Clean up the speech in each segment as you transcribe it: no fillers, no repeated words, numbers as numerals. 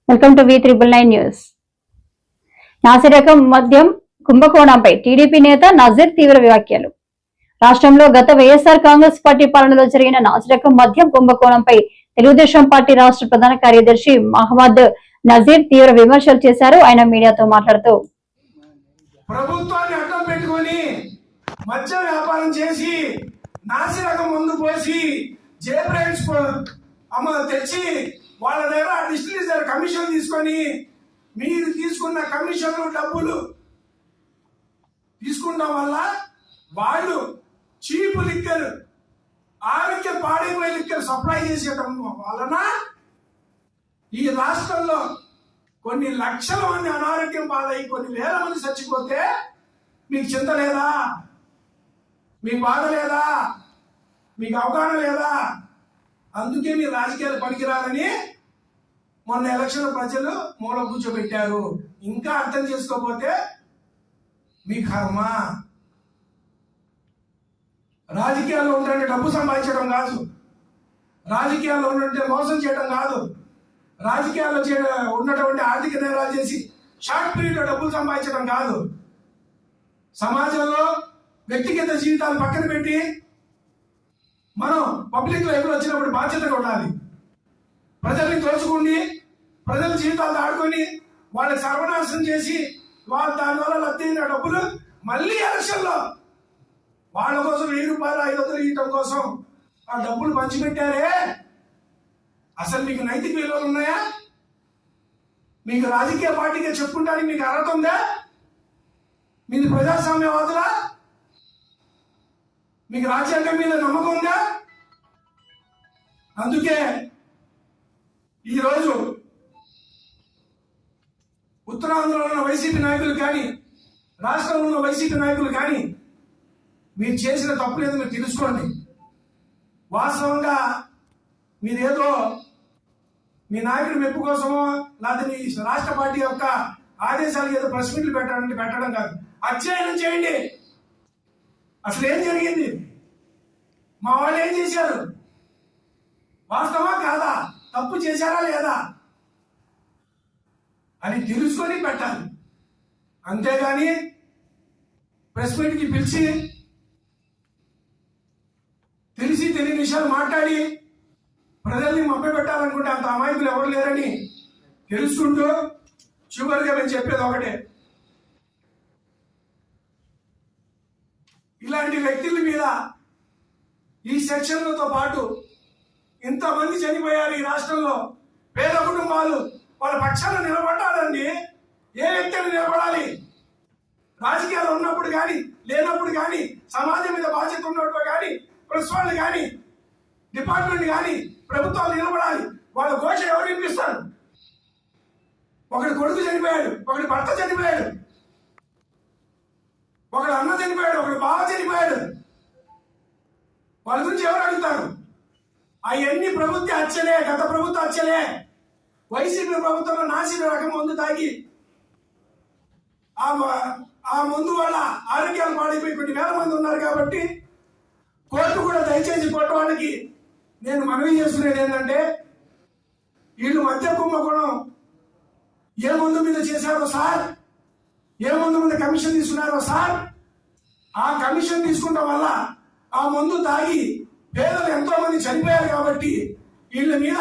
Welcome to V999 news. నాసిరకం మద్యం కుంభకోణంపై TDP నేత నజీర్ తీవ్ర వ్యాఖ్యలు. రాష్ట్రంలో గత వైఎస్ఆర్ కాంగ్రెస్ పార్టీ పాలనలో జరిగిన నాసిరకం మద్యం కుంభకోణంపై తెలుగుదేశం పార్టీ రాష్ట్ర ప్రధాన కార్యదర్శి మహమ్మద్ నజీర్ తీవ్ర విమర్శలు చేశారు. ఆయన మీడియాతో మాట్లాడుతూ ప్రభుత్వాన్ని అడ్డం పెట్టుకొని మద్యం వ్యాపారం చేసి నాసిరకం మందు పోసి జేబ్రైడ్స్ తెచ్చి వాళ్ళ దగ్గర డిస్ట్రిబ్యూటర్ కమిషన్ తీసుకొని మీరు తీసుకున్న కమిషన్లు డబ్బులు తీసుకుంటాం వల్ల వాళ్ళు చీప్ లిక్కర్ ఆరోగ్య పాడైపోయే లిక్కర్ సప్లై చేసేయడం వలన ఈ రాష్ట్రంలో కొన్ని లక్షల మంది అనారోగ్యం పాలై కొన్ని వేల మంది చచ్చిపోతే మీకు చింత లేదా? మీకు బాధ లేదా? మీకు అవగాహన లేదా? అందుకే మీ రాజకీయాలు పనికిరాలని మొన్న ఎలక్షన్ ప్రజలు మూల కూర్చోబెట్టారు. ఇంకా అర్థం చేసుకోకపోతే మీ కర్మ. రాజకీయాల్లో ఉంటే డబ్బు సంపాదించడం కాదు, రాజకీయాల్లో ఉంటే మోసం చేయడం కాదు, రాజకీయాల్లో ఉన్నటువంటి ఆర్థిక నేరాలు చేసి షార్ట్ పీరియడ్లో డబ్బులు సంపాదించడం కాదు. సమాజంలో వ్యక్తిగత జీవితాలు పక్కన పెట్టి మనం పబ్లిక్ లైఫ్ లో వచ్చినప్పుడు బాధ్యతగా ఉండాలి. ప్రజల్ని తోచుకుని ప్రజల జీవితాలు ఆడుకొని వాళ్ళకి సర్వనాశనం చేసి వాళ్ళు దానివల్ల లబ్ధైన డబ్బులు మళ్ళీ ఎలక్షన్లో వాళ్ళ కోసం 1000 రూపాయలు 500 ఇవ్వటం కోసం ఆ డబ్బులు పంచిపెట్టారే. అసలు మీకు నైతిక విలువలు ఉన్నాయా? మీకు రాజకీయ పార్టీగా చెప్పుకుంటానికి మీకు అర్హత ఉందా? మీది ప్రజాస్వామ్యవాదులా? మీకు రాజ్యాంగం మీద నమ్మకం ఉందా? అందుకే ఈరోజు ఉత్తరాంధ్రలో ఉన్న వైసీపీ నాయకులు కానీ రాష్ట్రంలో ఉన్న వైసీపీ నాయకులు కానీ మీరు చేసిన తప్పు లేదు మీరు తెలుసుకోండి. వాస్తవంగా మీరేదో మీ నాయకుడి మెప్పు కోసమో లేదా మీ రాష్ట్ర పార్టీ యొక్క ఆదేశాలకు ఏదో ప్రెస్ మీట్లు పెట్టడం కాదు. అధ్యయనం చేయండి. అసలు ఏం జరిగింది? మా వాళ్ళు ఏం చేశారు? వాస్తవా కాదా? తప్పు చేశారా లేదా అని తెలుసుకొని పెట్టాలి. అంతేగాని ప్రెస్ మీట్కి పిలిచి తెలిసి తెలియని విషయాలు మాట్లాడి ప్రజల్ని మభ్య పెట్టాలనుకుంటే అంత అమాయకులు ఎవరు లేరని తెలుసుకుంటూ చివరిగా నేను చెప్పేది ఒకటే, ఇలాంటి వ్యక్తుల మీద ఈ సెక్షన్లతో పాటు ఇంతమంది చనిపోయారు ఈ రాష్ట్రంలో. పేద కుటుంబాలు వాళ్ళ పక్షాన నిలబడాలండి. ఏ వ్యక్తి నిలబడాలి? రాజకీయాలు ఉన్నప్పుడు కానీ లేనప్పుడు కానీ సమాజం మీద బాధ్యత ఉన్నప్పుడు కానీ ప్రెస్ వాళ్ళు కానీ డిపార్ట్మెంట్ కానీ ప్రభుత్వాలు నిలబడాలి. వాళ్ళ ఘోష ఎవరు వినిపిస్తారు? ఒకటి కొడుకు చనిపోయాడు, ఒకటి భర్త చనిపోయాడు, ఒకడు అన్న చనిపోయాడు, ఒకడు బావ చనిపోయాడు. వాళ్ళ గురించి ఎవరు అడుగుతారు? అవన్నీ ప్రభుత్వ హత్యలే, గత ప్రభుత్వ హత్యలే. వైసీపీ ప్రభుత్వంలో నాసిరకం రకం మందు తాగి ఆ మందు వల్ల ఆరోగ్యాలు పాడైపోయి కొన్ని వేల మంది ఉన్నారు. కాబట్టి కోర్టు కూడా దయచేసి కొట్ట వాళ్ళకి నేను మనవి చేసుకునేది ఏంటంటే, వీళ్ళు మద్య కుంభకోణం ఏ మందు మీద చేశారో సార్, ఏ మందు మీద కమిషన్ తీసుకున్నారో సార్, ఆ కమిషన్ తీసుకుంటాం వల్ల ఆ మందు తాగి పేదలు ఎంతో మంది చనిపోయారు. కాబట్టి వీళ్ళ మీద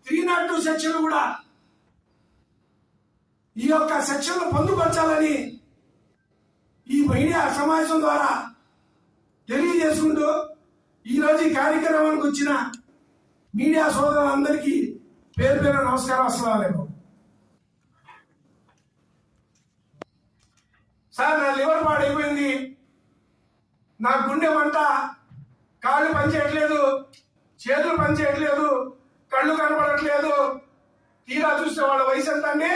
302 సెక్షన్ కూడా ఈ యొక్క సెక్షన్లు పొందుపరచాలని ఈ మీడియా సమావేశం ద్వారా తెలియజేసుకుంటూ ఈరోజు ఈ కార్యక్రమానికి వచ్చిన మీడియా సోదరులందరికీ పేరు పేరు నమస్కారం. అస్సలాము అలైకుం. సార్, నా లివర్ పాడైపోయింది, నా గుండె మంట, కాళ్ళు పనిచేయట్లేదు, చేతులు పనిచేయట్లేదు, కళ్ళు కనపడట్లేదు. తీరా చూస్తే వాళ్ళ వయసు ఎంత అండి?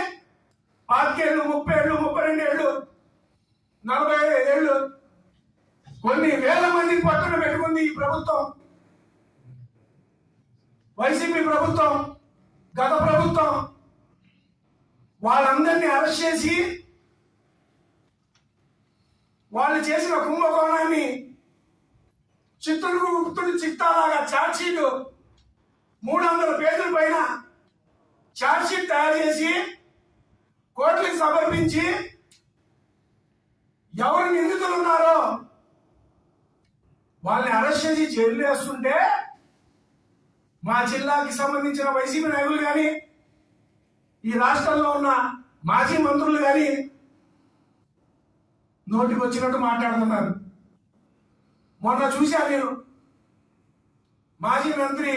25 ఏళ్ళు, 30 ఏళ్ళు, 32 ఏళ్ళు, 45 ఏళ్ళు. కొన్ని వేల మంది పట్టున పెట్టుకుంది ఈ ప్రభుత్వం, వైసీపీ ప్రభుత్వం, గత ప్రభుత్వం. వాళ్ళందరినీ అరెస్ట్ చేసి వాళ్ళు చేసిన కుంభకోణాన్ని చిత్తూరు చిత్తాలాగా ఛార్జ్షీట్ 300 పేజీల పైన ఛార్జ్ షీట్ తయారు చేసి కోర్టుకి సమర్పించి ఎవరు నిందితులు ఉన్నారో వాళ్ళని అరెస్ట్ చేసి జైలు వేస్తుంటే మా జిల్లాకి సంబంధించిన వైసీపీ నాయకులు కానీ ఈ రాష్ట్రంలో ఉన్న మాజీ మంత్రులు కానీ నోటికి వచ్చినట్టు మాట్లాడుతున్నారు. మొన్న చూశా నేను మాజీ మంత్రి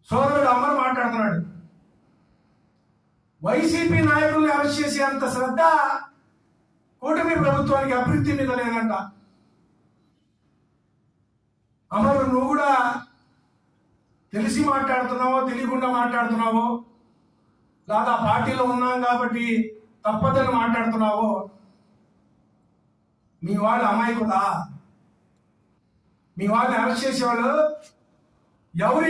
సోదరుడు అమర్ మాట్లాడుతున్నాడు. వైసీపీ నాయకుల్ని అరెస్ట్ చేసే అంత శ్రద్ధ కూటమి ప్రభుత్వానికి అభివృద్ధి మీద లేదంట. అమర్, నువ్వు కూడా తెలిసి మాట్లాడుతున్నావో తెలియకుండా మాట్లాడుతున్నావో, లేదా పార్టీలో ఉన్నాం కాబట్టి తప్పదని మాట్లాడుతున్నావో, మీ వాళ్ళు అమాయకుడా? మీ వాళ్ళని అరెస్ట్ చేసేవాళ్ళు ఎవరి